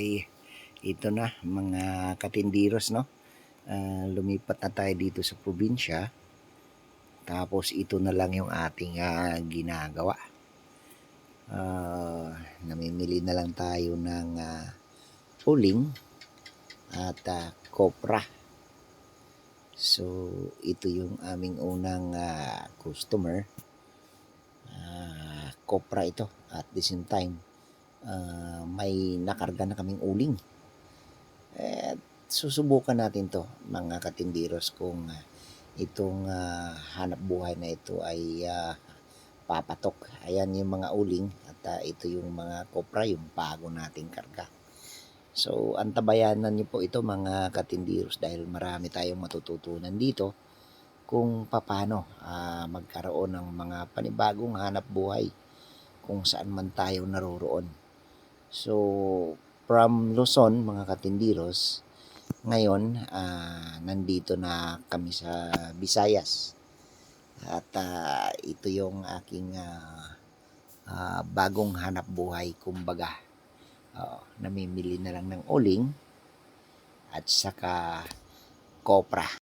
ay ito na mga katindiros, no? Lumipat na tayo dito sa probinsya. Tapos ito na lang yung ating ginagawa. Namimili na lang tayo ng uling at kopra. So ito yung aming unang customer. Kopra ito. At the same time, may nakarga na kaming uling. At susubukan natin to mga katindiros kung itong hanap buhay na ito ay papatok. Ayan yung mga uling at ito yung mga kopra, yung bago nating karga. So antabayanan niyo po ito mga katindiros dahil marami tayong matututunan dito kung paano magkaroon ng mga panibagong hanap buhay kung saan man tayo naroroon. So from Luzon mga katindiros, ngayon nandito na kami sa Visayas at ito yung aking bagong hanap buhay kumbaga. Namimili na lang ng uling at saka kopra.